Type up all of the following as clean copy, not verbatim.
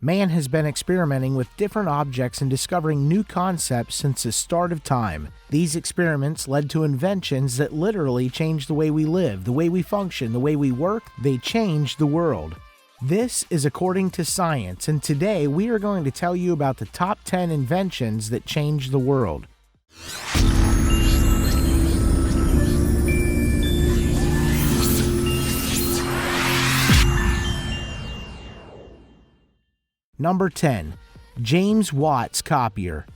Man has been experimenting with different objects and discovering new concepts since the start of time. These experiments led to inventions that literally changed the way we live, the way we function, the way we work. They changed the world. This is According to Science, and today we are going to tell you about the top 10 inventions that changed the world. Number 10. James Watt's copier.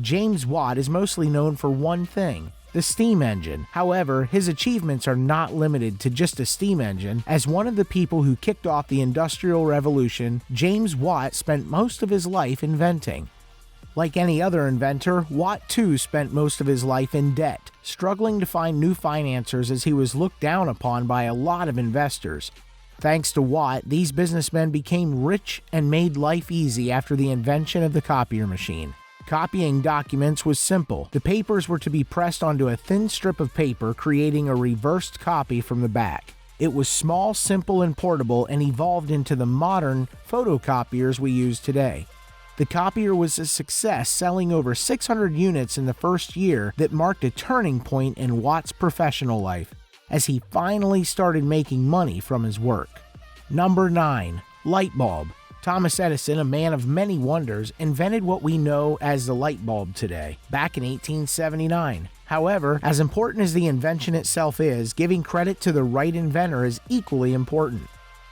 James Watt is mostly known for one thing, the steam engine. However, his achievements are not limited to just a steam engine. As one of the people who kicked off the Industrial Revolution, James Watt spent most of his life inventing. Like any other inventor, Watt too spent most of his life in debt, struggling to find new financiers as he was looked down upon by a lot of investors. Thanks to Watt, these businessmen became rich and made life easy after the invention of the copier machine. Copying documents was simple. The papers were to be pressed onto a thin strip of paper, creating a reversed copy from the back. It was small, simple, and portable, and evolved into the modern photocopiers we use today. The copier was a success, selling over 600 units in the first year that marked a turning point in Watt's professional life, as he finally started making money from his work. Number 9. Light bulb. Thomas Edison, a man of many wonders, invented what we know as the light bulb today, back in 1879. However, as important as the invention itself is, giving credit to the right inventor is equally important.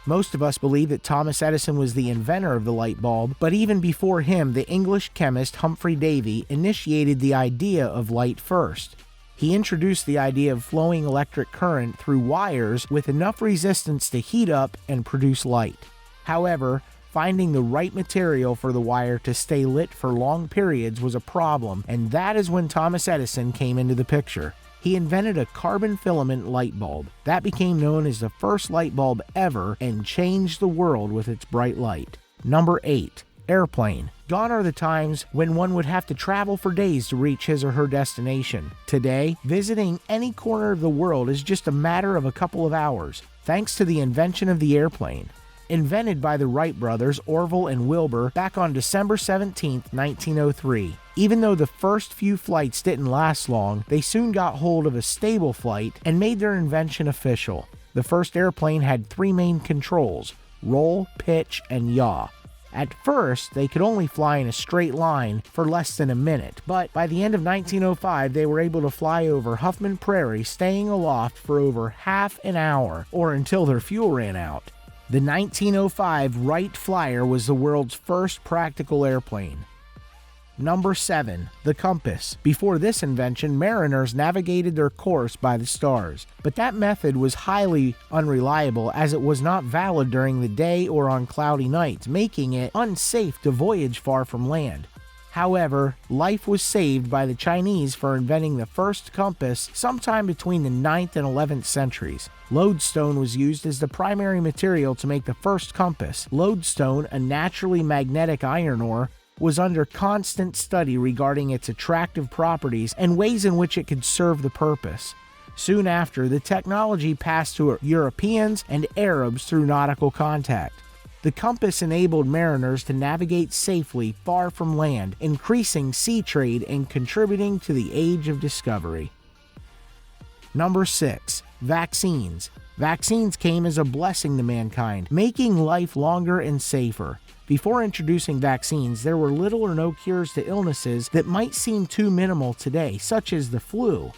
Most of us believe that Thomas Edison was the inventor of the light bulb, but even before him, the English chemist Humphrey Davy initiated the idea of light first. He introduced the idea of flowing electric current through wires with enough resistance to heat up and produce light. However, finding the right material for the wire to stay lit for long periods was a problem, and that is when Thomas Edison came into the picture. He invented a carbon filament light bulb. That became known as the first light bulb ever and changed the world with its bright light. Number 8. Airplane. Gone are the times when one would have to travel for days to reach his or her destination. Today, visiting any corner of the world is just a matter of a couple of hours, thanks to the invention of the airplane. Invented by the Wright brothers, Orville and Wilbur, back on December 17, 1903. Even though the first few flights didn't last long, they soon got hold of a stable flight and made their invention official. The first airplane had 3 main controls: roll, pitch, and yaw. At first, they could only fly in a straight line for less than a minute, but by the end of 1905, they were able to fly over Huffman Prairie, staying aloft for over half an hour, or until their fuel ran out. The 1905 Wright Flyer was the world's first practical airplane. Number 7. The compass. Before this invention, mariners navigated their course by the stars, but that method was highly unreliable as it was not valid during the day or on cloudy nights, making it unsafe to voyage far from land. However, life was saved by the Chinese for inventing the first compass sometime between the 9th and 11th centuries. Lodestone was used as the primary material to make the first compass. Lodestone, a naturally magnetic iron ore, was under constant study regarding its attractive properties and ways in which it could serve the purpose. Soon after, the technology passed to Europeans and Arabs through nautical contact. The compass enabled mariners to navigate safely far from land, increasing sea trade and contributing to the age of discovery. Number 6. Vaccines. Vaccines came as a blessing to mankind, making life longer and safer. Before introducing vaccines, there were little or no cures to illnesses that might seem too minimal today, such as the flu.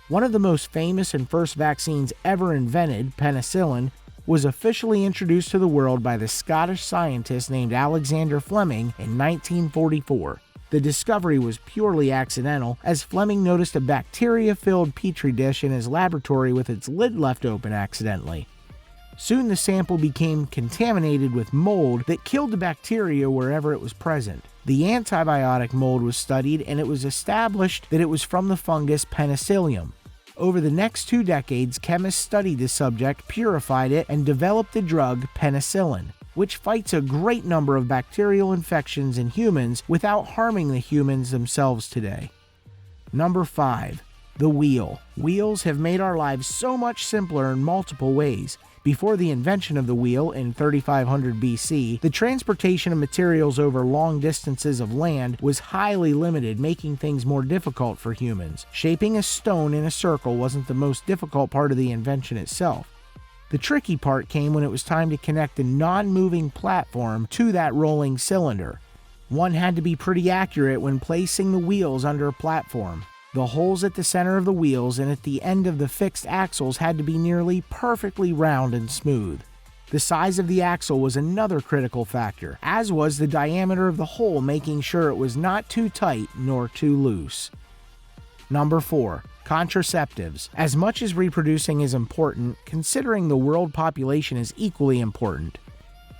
One of the most famous and first vaccines ever invented, penicillin, was officially introduced to the world by the Scottish scientist named Alexander Fleming in 1944. The discovery was purely accidental, as Fleming noticed a bacteria-filled petri dish in his laboratory with its lid left open accidentally. Soon the sample became contaminated with mold that killed the bacteria wherever it was present. The antibiotic mold was studied, and it was established that it was from the fungus Penicillium. Over the next 2 decades, chemists studied the subject, purified it, and developed the drug penicillin, which fights a great number of bacterial infections in humans without harming the humans themselves today. Number 5. The wheel. Wheels have made our lives so much simpler in multiple ways. Before the invention of the wheel in 3500 BC, the transportation of materials over long distances of land was highly limited, making things more difficult for humans. Shaping a stone in a circle wasn't the most difficult part of the invention itself. The tricky part came when it was time to connect a non-moving platform to that rolling cylinder. One had to be pretty accurate when placing the wheels under a platform. The holes at the center of the wheels and at the end of the fixed axles had to be nearly perfectly round and smooth. The size of the axle was another critical factor, as was the diameter of the hole, making sure it was not too tight nor too loose. Number 4. Contraceptives. As much as reproducing is important, considering the world population is equally important.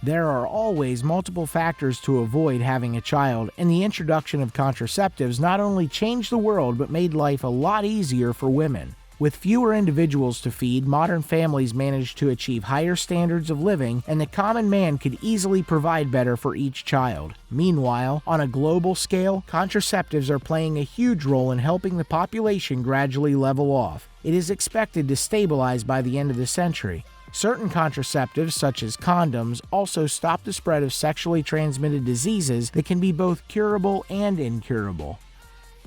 There are always multiple factors to avoid having a child, and the introduction of contraceptives not only changed the world but made life a lot easier for women. With fewer individuals to feed, modern families managed to achieve higher standards of living, and the common man could easily provide better for each child. Meanwhile, on a global scale, contraceptives are playing a huge role in helping the population gradually level off. It is expected to stabilize by the end of the century. Certain contraceptives, such as condoms, also stop the spread of sexually transmitted diseases that can be both curable and incurable.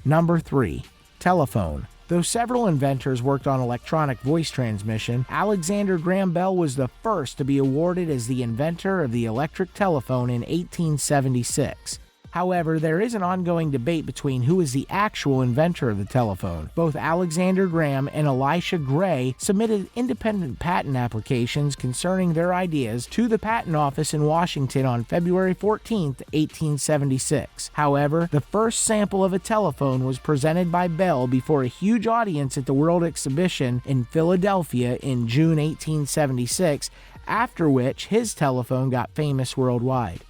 Number 3. Telephone. Though several inventors worked on electronic voice transmission, Alexander Graham Bell was the first to be awarded as the inventor of the electric telephone in 1876. However, there is an ongoing debate between who is the actual inventor of the telephone. Both Alexander Graham and Elisha Gray submitted independent patent applications concerning their ideas to the Patent Office in Washington on February 14, 1876. However, the first sample of a telephone was presented by Bell before a huge audience at the World Exhibition in Philadelphia in June 1876, after which his telephone got famous worldwide.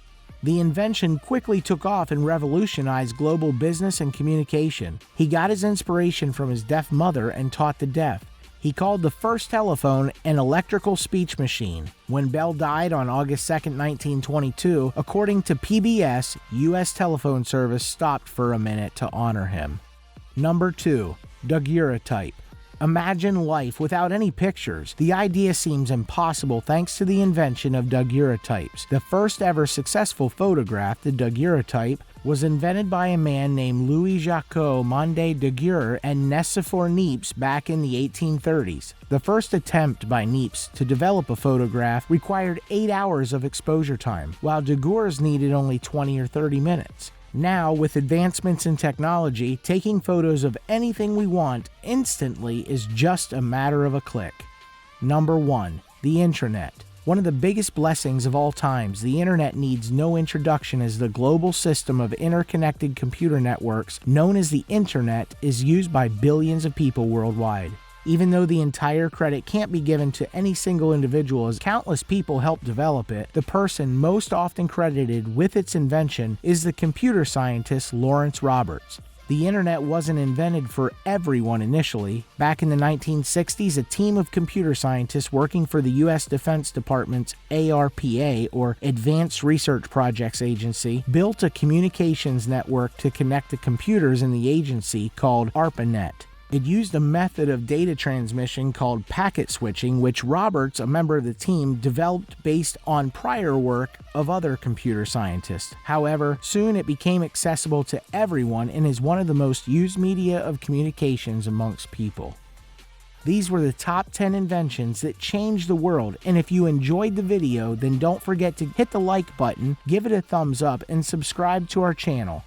The invention quickly took off and revolutionized global business and communication. He got his inspiration from his deaf mother and taught the deaf. He called the first telephone an electrical speech machine. When Bell died on August 2, 1922, according to PBS, U.S. telephone service stopped for a minute to honor him. Number 2. Daguerreotype. Imagine life without any pictures. The idea seems impossible thanks to the invention of daguerreotypes. The first ever successful photograph, the daguerreotype, was invented by a man named Louis-Jacques Monde Daguerre and Nicéphore Niepce back in the 1830s. The first attempt by Niepce to develop a photograph required 8 hours of exposure time, while Daguerre's needed only 20 or 30 minutes. Now, with advancements in technology, taking photos of anything we want instantly is just a matter of a click. Number 1. The Internet. One of the biggest blessings of all times, the Internet needs no introduction as the global system of interconnected computer networks known as the Internet is used by billions of people worldwide. Even though the entire credit can't be given to any single individual as countless people helped develop it, the person most often credited with its invention is the computer scientist Lawrence Roberts. The internet wasn't invented for everyone initially. Back in the 1960s, a team of computer scientists working for the U.S. Defense Department's ARPA, or Advanced Research Projects Agency, built a communications network to connect the computers in the agency called ARPANET. It used a method of data transmission called packet switching, which Roberts, a member of the team, developed based on prior work of other computer scientists. However, soon it became accessible to everyone and is one of the most used media of communications amongst people. These were the top 10 inventions that changed the world, and if you enjoyed the video, then don't forget to hit the like button, give it a thumbs up, and subscribe to our channel.